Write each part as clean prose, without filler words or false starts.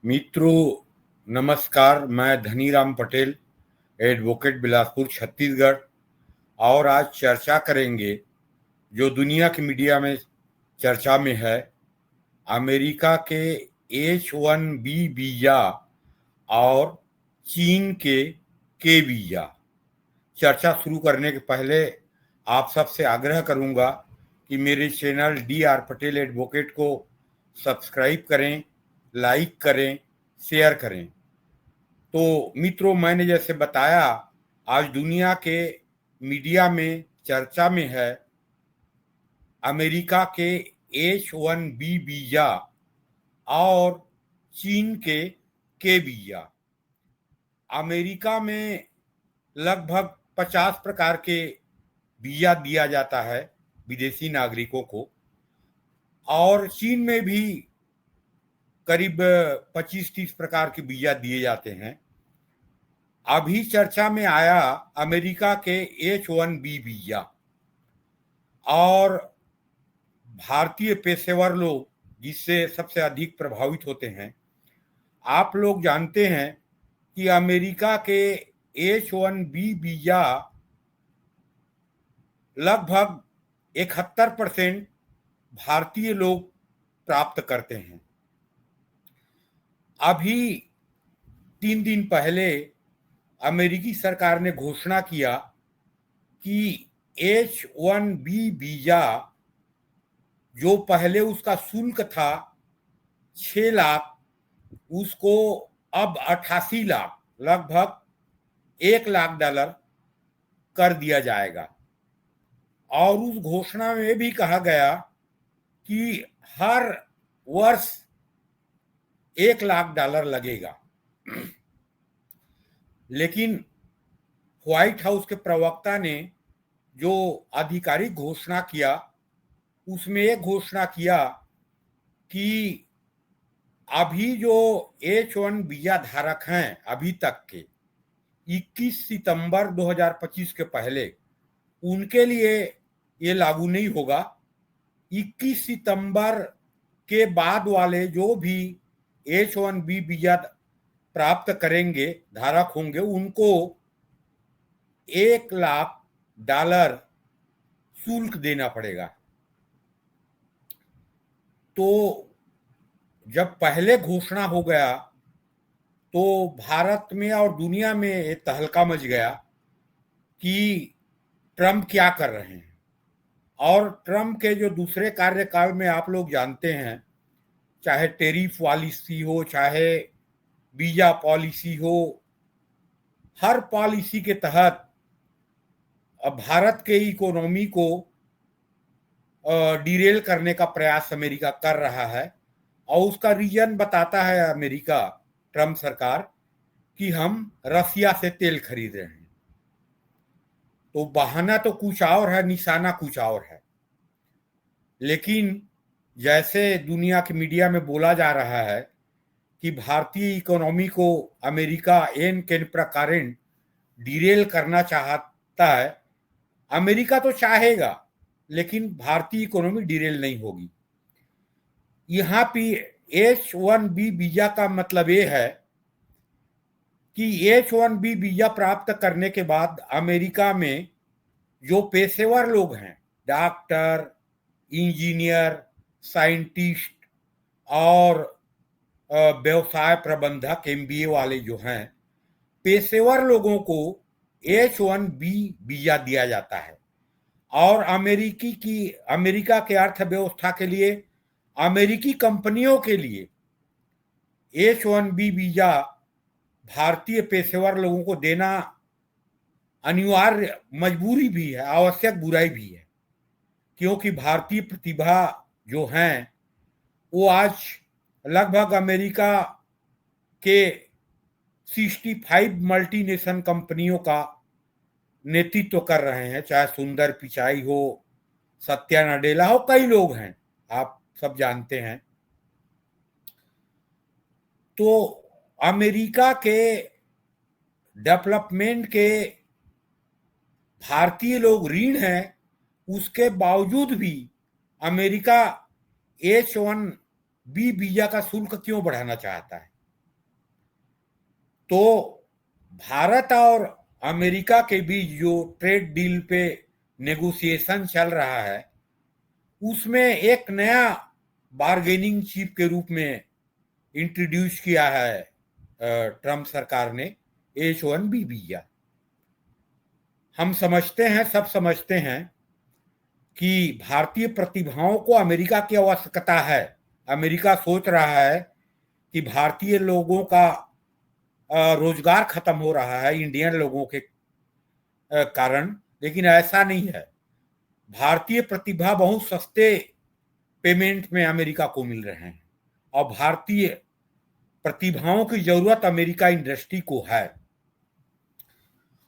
मित्रों नमस्कार। मैं धनीराम पटेल, एडवोकेट बिलासपुर छत्तीसगढ़। और आज चर्चा करेंगे जो दुनिया की मीडिया में चर्चा में है, अमेरिका के H-1B वीजा और चीन के वीजा। चर्चा शुरू करने के पहले आप सबसे आग्रह करूंगा कि मेरे चैनल DR पटेल एडवोकेट को सब्सक्राइब करें, लाइक करें, शेयर करें। तो मित्रों, मैंने जैसे बताया, आज दुनिया के मीडिया में चर्चा में है अमेरिका के H-1B वीजा और चीन के वीजा। अमेरिका में लगभग 50 प्रकार के वीजा दिया जाता है विदेशी नागरिकों को, और चीन में भी करीब 25-30 प्रकार के वीजा दिए जाते हैं। अभी चर्चा में आया अमेरिका के H-1B वीजा और भारतीय पेशेवर लोग जिससे सबसे अधिक प्रभावित होते हैं। आप लोग जानते हैं कि अमेरिका के H-1B वीजा लगभग 71% भारतीय लोग प्राप्त करते हैं। अभी 3 दिन पहले अमेरिकी सरकार ने घोषणा किया कि H-1B वीजा जो पहले उसका शुल्क था 6 लाख, उसको अब 88 लाख, लगभग $1 लाख कर दिया जाएगा। और उस घोषणा में भी कहा गया कि हर वर्ष $1 लाख लगेगा। लेकिन व्हाइट हाउस के प्रवक्ता ने जो आधिकारिक घोषणा किया, उसमें एक घोषणा किया कि अभी जो H-1 वीजा धारक हैं अभी तक के 21 सितंबर 2025 के पहले, उनके लिए ये लागू नहीं होगा। 21 सितंबर के बाद वाले जो भी H-1B वीजा प्राप्त करेंगे, धारक होंगे, उनको $1 लाख शुल्क देना पड़ेगा। तो जब पहले घोषणा हो गया तो भारत में और दुनिया में एक तहलका मच गया कि ट्रंप क्या कर रहे हैं। और ट्रंप के जो दूसरे कार्यकाल में आप लोग जानते हैं, चाहे टेरिफ पॉलिसी हो, चाहे वीजा पॉलिसी हो, हर पॉलिसी के तहत अब भारत के इकोनॉमी को डिरेल करने का प्रयास अमेरिका कर रहा है। और उसका रीजन बताता है अमेरिका, ट्रंप सरकार, कि हम रसिया से तेल खरीद रहे हैं। तो बहाना तो कुछ और है, निशाना कुछ और है। लेकिन जैसे दुनिया की मीडिया में बोला जा रहा है कि भारतीय इकोनॉमी को अमेरिका एन के प्रकार डिरेल करना चाहता है। अमेरिका तो चाहेगा, लेकिन भारतीय इकोनॉमी डिरेल नहीं होगी। यहाँ पे H-1B वीजा का मतलब ये है कि H-1B वीजा प्राप्त करने के बाद अमेरिका में जो पेशेवर लोग हैं, डॉक्टर, इंजीनियर, साइंटिस्ट और व्यवसाय प्रबंधक MBA वाले जो हैं, पेशेवर लोगों को H-1B वीजा दिया जाता है। और अमेरिका के अर्थव्यवस्था के लिए, अमेरिकी कंपनियों के लिए H-1B वीजा भारतीय पेशेवर लोगों को देना अनिवार्य मजबूरी भी है, आवश्यक बुराई भी है। क्योंकि भारतीय प्रतिभा जो हैं वो आज लगभग अमेरिका के 65 मल्टीनेशनल कंपनियों का नेतृत्व कर रहे हैं। चाहे सुंदर पिचाई हो, सत्या नडेला हो, कई लोग हैं, आप सब जानते हैं। तो अमेरिका के डेवलपमेंट के भारतीय लोग ऋण हैं, उसके बावजूद भी अमेरिका H-1B वीजा का शुल्क क्यों बढ़ाना चाहता है? तो भारत और अमेरिका के बीच जो ट्रेड डील पे नेगोशिएशन चल रहा है, उसमें एक नया बार्गेनिंग चिप के रूप में इंट्रोड्यूस किया है ट्रम्प सरकार ने, H-1B वीजा। हम समझते हैं, सब समझते हैं कि भारतीय प्रतिभाओं को अमेरिका की आवश्यकता है। अमेरिका सोच रहा है कि भारतीय लोगों का रोजगार खत्म हो रहा है इंडियन लोगों के कारण, लेकिन ऐसा नहीं है। भारतीय प्रतिभा बहुत सस्ते पेमेंट में अमेरिका को मिल रहे हैं और भारतीय प्रतिभाओं की जरूरत अमेरिका इंडस्ट्री को है।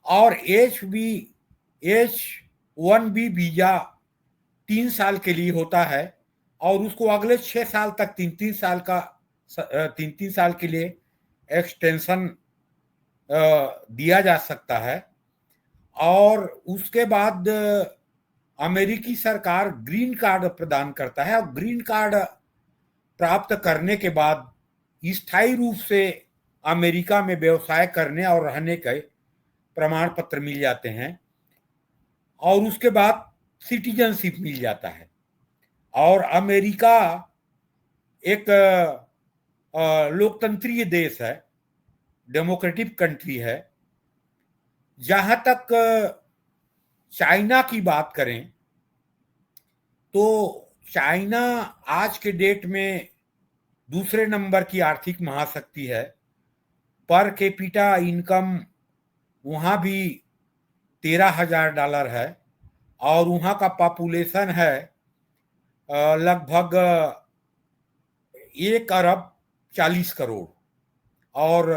और H-1B वीजा 3 साल के लिए होता है और उसको अगले 6 साल तक 3-3 साल के लिए एक्सटेंशन दिया जा सकता है। और उसके बाद अमेरिकी सरकार ग्रीन कार्ड प्रदान करता है और ग्रीन कार्ड प्राप्त करने के बाद स्थायी रूप से अमेरिका में व्यवसाय करने और रहने के प्रमाण पत्र मिल जाते हैं और उसके बाद सिटीजनशिप मिल जाता है। और अमेरिका एक लोकतंत्रीय देश है, डेमोक्रेटिक कंट्री है। जहां तक चाइना की बात करें तो चाइना आज के डेट में दूसरे नंबर की आर्थिक महाशक्ति है। पर कैपिटा इनकम वहाँ भी $13,000 है और वहाँ का पॉपुलेशन है लगभग 1 अरब 40 करोड़ और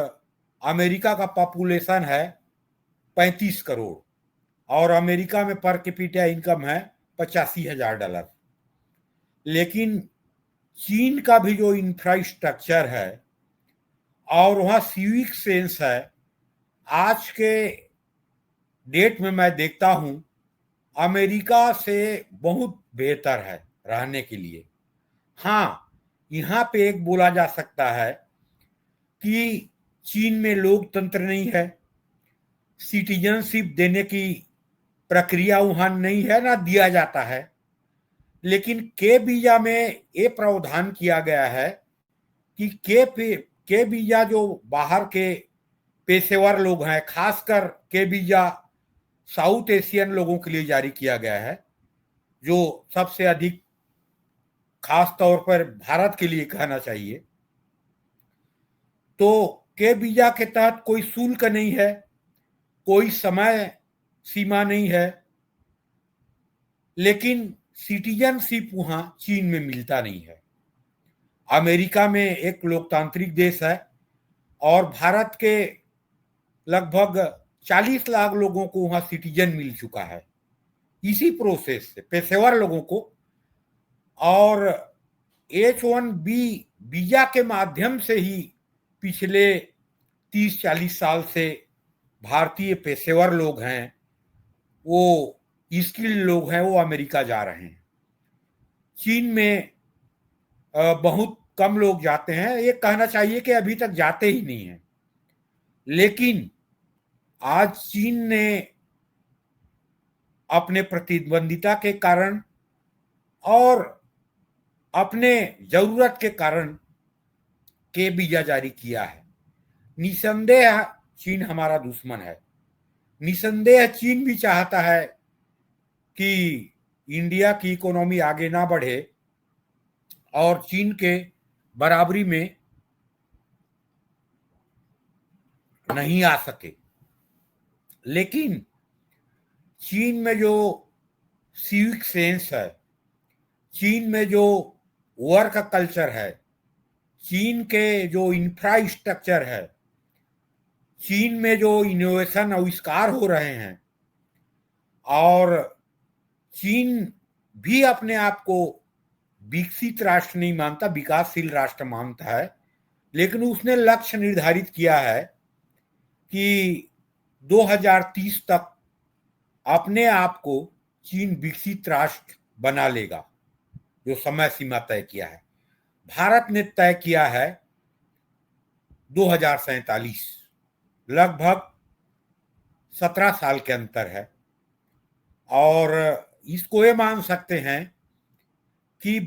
अमेरिका का पॉपुलेशन है 35 करोड़ और अमेरिका में पर कैपिटा इनकम है $85,000। लेकिन चीन का भी जो इंफ्रास्ट्रक्चर है और वहाँ सिविक सेंस है, आज के डेट में मैं देखता हूँ अमेरिका से बहुत बेहतर है रहने के लिए। हाँ, यहाँ पे एक बोला जा सकता है कि चीन में लोकतंत्र नहीं है, सिटीजनशिप देने की प्रक्रिया वहाँ नहीं है, ना दिया जाता है। लेकिन के वीजा में ये प्रावधान किया गया है कि के वीजा जो बाहर के पेशेवर लोग हैं, खासकर के वीजा साउथ एशियन लोगों के लिए जारी किया गया है, जो सबसे अधिक खास तौर पर भारत के लिए कहना चाहिए। तो के वीजा के तहत कोई शुल्क नहीं है, कोई समय सीमा नहीं है, लेकिन सिटीजनशिप वहां चीन में मिलता नहीं है। अमेरिका में एक लोकतांत्रिक देश है और भारत के लगभग 40 लाख लोगों को वहां सिटीजन मिल चुका है इसी प्रोसेस से, पेशेवर लोगों को। और H-1B वीजा के माध्यम से ही पिछले 30-40 साल से भारतीय पेशेवर लोग हैं, वो स्किल्ड लोग हैं, वो अमेरिका जा रहे हैं। चीन में बहुत कम लोग जाते हैं, ये कहना चाहिए कि अभी तक जाते ही नहीं हैं। लेकिन आज चीन ने अपने प्रतिद्वंदिता के कारण और अपने जरूरत के कारण के वीजा जारी किया है। निसंदेह चीन हमारा दुश्मन है। निसंदेह चीन भी चाहता है कि इंडिया की इकोनॉमी आगे ना बढ़े और चीन के बराबरी में नहीं आ सके। लेकिन चीन में जो सिविक सेंस है, चीन में जो वर्क कल्चर है, चीन के जो इंफ्रास्ट्रक्चर है, चीन में जो इनोवेशन आविष्कार हो रहे हैं, और चीन भी अपने आप को विकसित राष्ट्र नहीं मानता, विकासशील राष्ट्र मानता है। लेकिन उसने लक्ष्य निर्धारित किया है कि 2030 तक अपने आप को चीन विकसित राष्ट्र बना लेगा, जो समय सीमा तय किया है। भारत ने तय किया है 2047। लगभग 17 साल के अंतर है। और इसको ये मान सकते हैं कि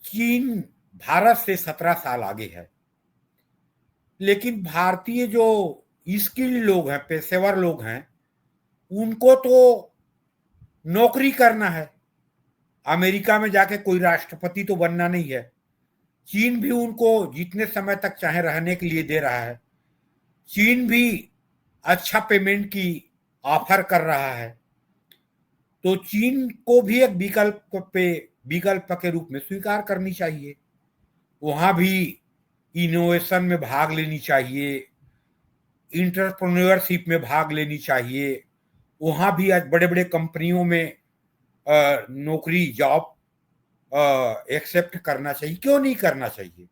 चीन भारत से 17 साल आगे है। लेकिन भारतीय जो स्किल्ड लोग हैं, पेशेवर लोग हैं, उनको तो नौकरी करना है। अमेरिका में जाके कोई राष्ट्रपति तो बनना नहीं है। चीन भी उनको जितने समय तक चाहे रहने के लिए दे रहा है। चीन भी अच्छा पेमेंट की ऑफर कर रहा है। तो चीन को भी एक विकल्प के रूप में स्वीकार करनी चाहिए। वहां भी इनोवेशन में भाग लेनी चाहिए, इंटरप्रेन्योरशिप में भाग लेनी चाहिए। वहां भी आज बड़े बड़े कंपनियों में नौकरी जॉब एक्सेप्ट करना चाहिए। क्यों नहीं करना चाहिए?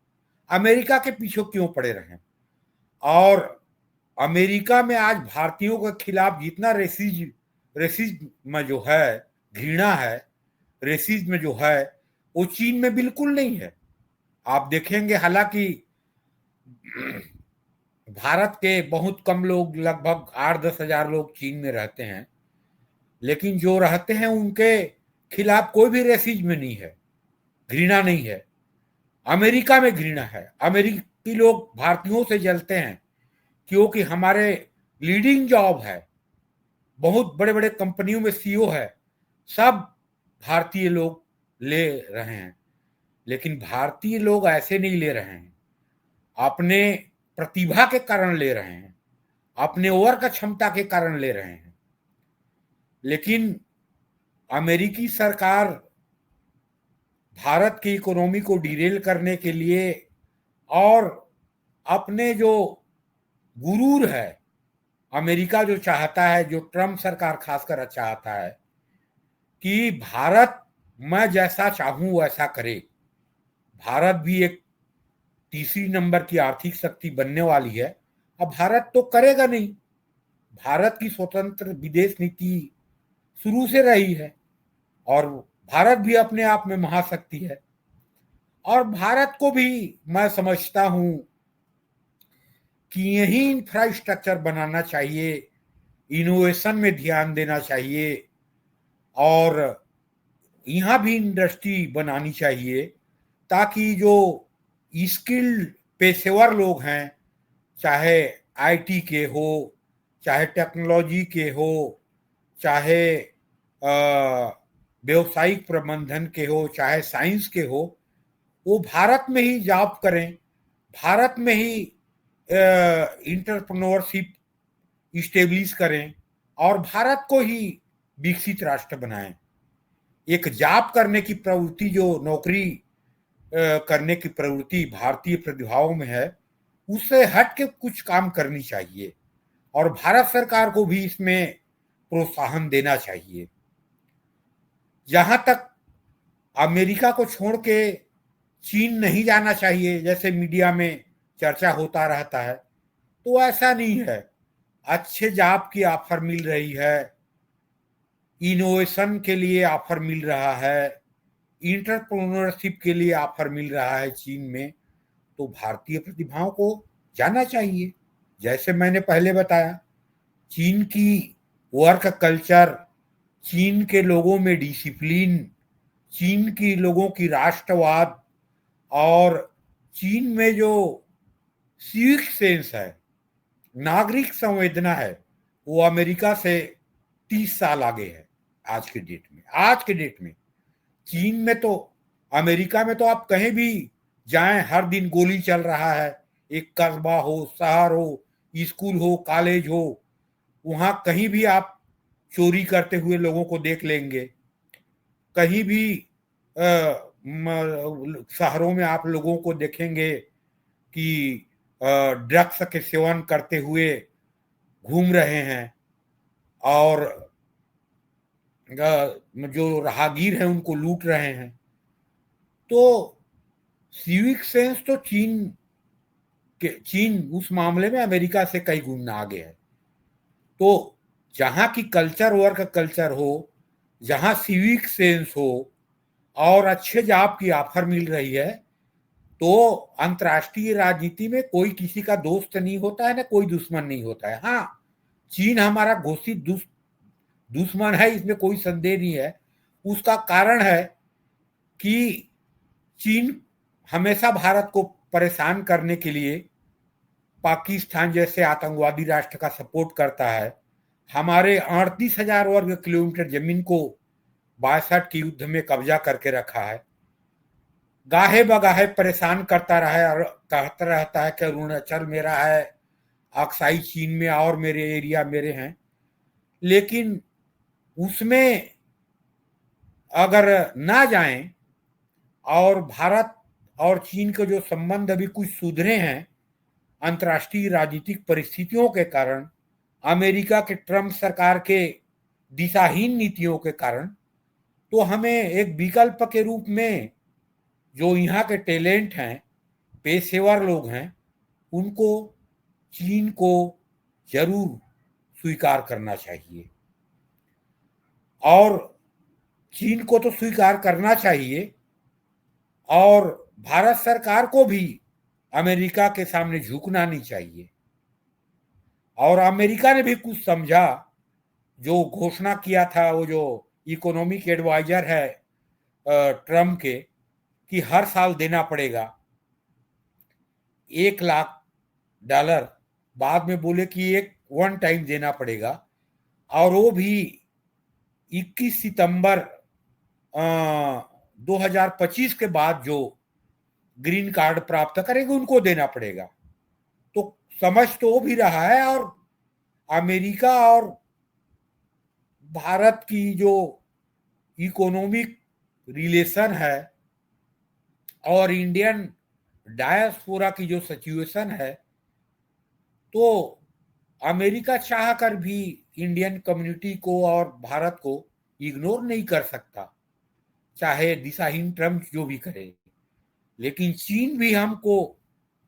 अमेरिका के पीछे क्यों पड़े रहें? और अमेरिका में आज भारतीयों के खिलाफ जितना रेसिज्म जो है, घृणा है, रेसिज्म जो है, वो चीन में बिल्कुल नहीं है। आप देखेंगे, हालांकि भारत के बहुत कम लोग, लगभग 8-10 हजार लोग चीन में रहते हैं, लेकिन जो रहते हैं उनके खिलाफ कोई भी रेसिज्म नहीं है, घृणा नहीं है। अमेरिका में घृणा है। अमेरिकी लोग भारतीयों से जलते हैं क्योंकि हमारे लीडिंग जॉब है, बहुत बड़े बड़े कंपनियों में सीईओ है, सब भारतीय लोग ले रहे हैं। लेकिन भारतीय लोग ऐसे नहीं ले रहे हैं, अपने प्रतिभा के कारण ले रहे हैं, अपने वर्क क्षमता के कारण ले रहे हैं। लेकिन अमेरिकी सरकार भारत की इकोनॉमी को डिरेल करने के लिए और अपने जो गुरूर है, अमेरिका जो चाहता है, जो ट्रम्प सरकार खासकर चाहता है कि भारत मैं जैसा चाहूं वैसा करे। भारत भी एक तीसरी नंबर की आर्थिक शक्ति बनने वाली है। अब भारत तो करेगा नहीं। भारत की स्वतंत्र विदेश नीति शुरू से रही है और भारत भी अपने आप में महाशक्ति है। और भारत को भी मैं समझता हूं कि यही इंफ्रास्ट्रक्चर बनाना चाहिए, इनोवेशन में ध्यान देना चाहिए और यहाँ भी इंडस्ट्री बनानी चाहिए, ताकि जो स्किल्ड पेशेवर लोग हैं, चाहे आईटी के हो, चाहे टेक्नोलॉजी के हो, चाहे व्यवसायिक प्रबंधन के हो, चाहे साइंस के हो, वो भारत में ही जॉब करें, भारत में ही इंटरप्रेन्योरशिप इस्टेब्लिश करें और भारत को ही विकसित राष्ट्र बनाएं। एक जॉब करने की प्रवृत्ति, जो नौकरी करने की प्रवृत्ति भारतीय प्रतिभाओं में है, उससे हट के कुछ काम करनी चाहिए और भारत सरकार को भी इसमें प्रोत्साहन देना चाहिए। जहां तक अमेरिका को छोड़ के चीन नहीं जाना चाहिए, जैसे मीडिया में चर्चा होता रहता है, तो ऐसा नहीं है। अच्छे जॉब की ऑफर मिल रही है, इनोवेशन के लिए ऑफर मिल रहा है, इंटरप्रेन्योरशिप के लिए ऑफर मिल रहा है चीन में। तो भारतीय प्रतिभाओं को जाना चाहिए। जैसे मैंने पहले बताया, चीन की वर्क कल्चर, चीन के लोगों में डिसिप्लिन, चीन की लोगों की राष्ट्रवाद और चीन में जो सिविक सेंस है, नागरिक संवेदना है, वो अमेरिका से 30 साल आगे है आज के डेट में। चीन में तो, अमेरिका में तो आप कहीं भी जाएं, हर दिन गोली चल रहा है। एक कस्बा हो, शहर हो, स्कूल हो, कॉलेज हो, वहां कहीं भी आप चोरी करते हुए लोगों को देख लेंगे। कहीं भी शहरों में आप लोगों को देखेंगे कि ड्रग्स के सेवन करते हुए घूम रहे हैं और जो राहगीर हैं उनको लूट रहे हैं। तो सिविक सेंस तो चीन उस मामले में अमेरिका से कई गुना आगे है। तो जहां की कल्चर, वर्क कल्चर हो, जहां सिविक सेंस हो और अच्छे जॉब की ऑफर मिल रही है, तो अंतर्राष्ट्रीय राजनीति में कोई किसी का दोस्त नहीं होता है, ना कोई दुश्मन नहीं होता है। हाँ, चीन हमारा घोषित दुश्मन है, इसमें कोई संदेह नहीं है। उसका कारण है कि चीन हमेशा भारत को परेशान करने के लिए पाकिस्तान जैसे आतंकवादी राष्ट्र का सपोर्ट करता है। हमारे 38,000 वर्ग किलोमीटर जमीन को 62 के युद्ध में कब्जा करके रखा है। गाहे बगाहे परेशान करता रहा है और कहता रहता है कि अरुणाचल मेरा है, अक्साई चीन में और मेरे एरिया मेरे हैं। लेकिन उसमें अगर ना जाएं और भारत और चीन के जो संबंध अभी कुछ सुधरे हैं अंतर्राष्ट्रीय राजनीतिक परिस्थितियों के कारण, अमेरिका के ट्रम्प सरकार के दिशाहीन नीतियों के कारण, तो हमें एक विकल्प के रूप में जो यहाँ के टैलेंट हैं, पेशेवर लोग हैं, उनको चीन को जरूर स्वीकार करना चाहिए। और चीन को तो स्वीकार करना चाहिए और भारत सरकार को भी अमेरिका के सामने झुकना नहीं चाहिए। और अमेरिका ने भी कुछ समझा, जो घोषणा किया था वो जो इकोनॉमिक एडवाइजर है ट्रम्प के, कि हर साल देना पड़ेगा $1 लाख। बाद में बोले कि एक वन टाइम देना पड़ेगा, और वो भी 21 सितंबर 2025 के बाद जो ग्रीन कार्ड प्राप्त करेंगे उनको देना पड़ेगा। तो समझ तो वो भी रहा है। और अमेरिका और भारत की जो इकोनॉमिक रिलेशन है और इंडियन डायस्पोरा की जो सिचुएशन है, तो अमेरिका चाह कर भी इंडियन कम्युनिटी को और भारत को इग्नोर नहीं कर सकता, चाहे दिशाहीन ट्रम्प जो भी करे। लेकिन चीन भी हमको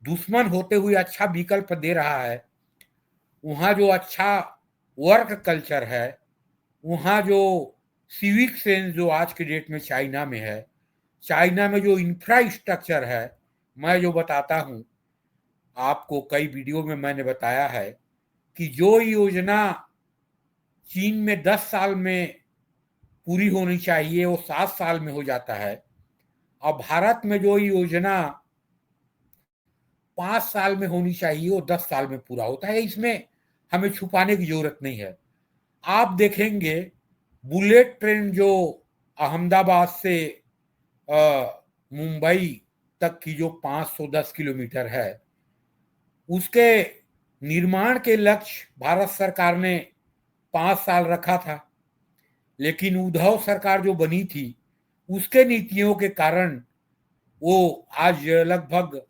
दुश्मन होते हुए अच्छा विकल्प दे रहा है। वहाँ जो अच्छा वर्क कल्चर है, वहाँ जो सिविक सेंस जो आज के डेट में चाइना में है, चाइना में जो इंफ्रास्ट्रक्चर है, मैं जो बताता हूँ आपको, कई वीडियो में मैंने बताया है कि जो योजना चीन में 10 साल में पूरी होनी चाहिए वो 7 साल में हो जाता है। और भारत में जो योजना 5 साल में होनी चाहिए वो 10 साल में पूरा होता है। इसमें हमें छुपाने की जरूरत नहीं है। आप देखेंगे बुलेट ट्रेन जो अहमदाबाद से मुंबई तक की जो 510 किलोमीटर है, उसके निर्माण के लक्ष्य भारत सरकार ने 5 साल रखा था। लेकिन उद्धव सरकार जो बनी थी उसके नीतियों के कारण वो आज लगभग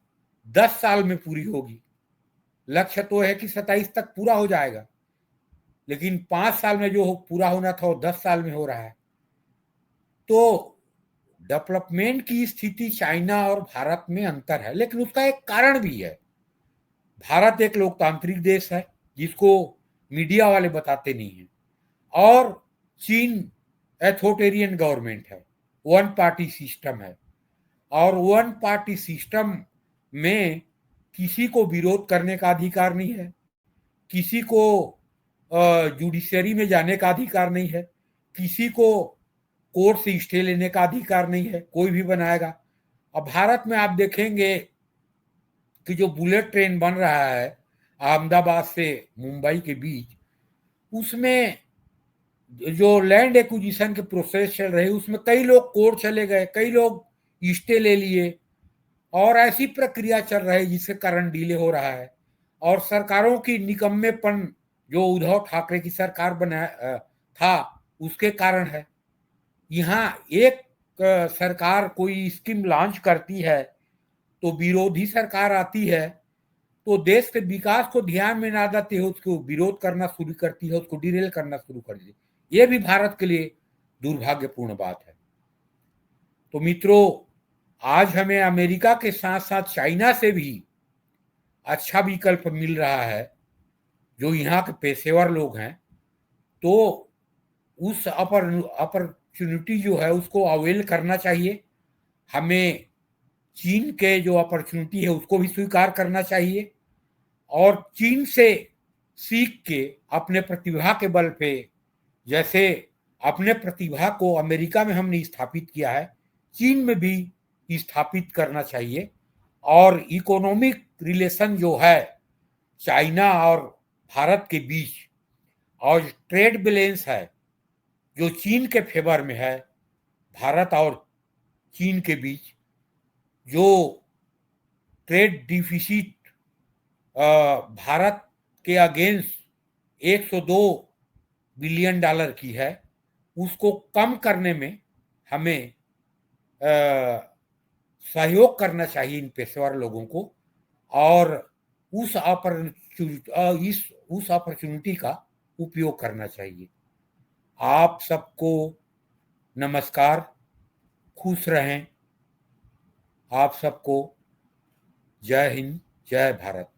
10 साल में पूरी होगी। लक्ष्य तो है कि 27 तक पूरा हो जाएगा, लेकिन 5 साल में जो पूरा होना था वो 10 साल में हो रहा है। तो डेवलपमेंट की स्थिति चाइना और भारत में अंतर है, लेकिन उसका एक कारण भी है। भारत एक लोकतांत्रिक देश है जिसको मीडिया वाले बताते नहीं हैं, और चीन एथॉरिटेरियन गवर्नमेंट है, वन पार्टी सिस्टम है। और वन पार्टी सिस्टम में किसी को विरोध करने का अधिकार नहीं है, किसी को जुडिशरी में जाने का अधिकार नहीं है, किसी को कोर्ट से स्टे लेने का अधिकार नहीं है, कोई भी बनाएगा। और भारत में आप देखेंगे कि जो बुलेट ट्रेन बन रहा है अहमदाबाद से मुंबई के बीच, उसमें जो लैंड एक्विजिशन के प्रोसेस चल रहे उसमें कई लोग कोर्ट चले गए, कई लोग स्टे ले लिए, और ऐसी प्रक्रिया चल रही है जिसके कारण डिले हो रहा है। और सरकारों की निकम्मेपन जो उद्धव ठाकरे की सरकार बना था उसके कारण है। यहाँ एक सरकार कोई स्कीम लॉन्च करती है तो विरोधी सरकार आती है, तो देश के विकास को ध्यान में ना देते हुए उसको विरोध करना शुरू करती है, उसको डिरेल करना शुरू कर देती है। ये भी भारत के लिए दुर्भाग्यपूर्ण बात है। तो मित्रों, आज हमें अमेरिका के साथ साथ चाइना से भी अच्छा विकल्प मिल रहा है, जो यहाँ के पेशेवर लोग हैं। तो उस अपॉर्चुनिटी जो है उसको अवेल करना चाहिए। हमें चीन के जो अपॉर्चुनिटी है उसको भी स्वीकार करना चाहिए और चीन से सीख के अपने प्रतिभा के बल पे, जैसे अपने प्रतिभा को अमेरिका में हमने स्थापित किया है, चीन में भी स्थापित करना चाहिए। और इकोनॉमिक रिलेशन जो है चाइना और भारत के बीच, और ट्रेड बैलेंस है जो चीन के फेवर में है, भारत और चीन के बीच जो ट्रेड डिफिसिट भारत के अगेंस्ट 102 बिलियन डॉलर की है, उसको कम करने में हमें सहयोग करना चाहिए इन पेशेवर लोगों को, और उस अपॉर्चुनिटी का उपयोग करना चाहिए। आप सबको नमस्कार, खुश रहें। आप सबको जय हिंद, जय भारत।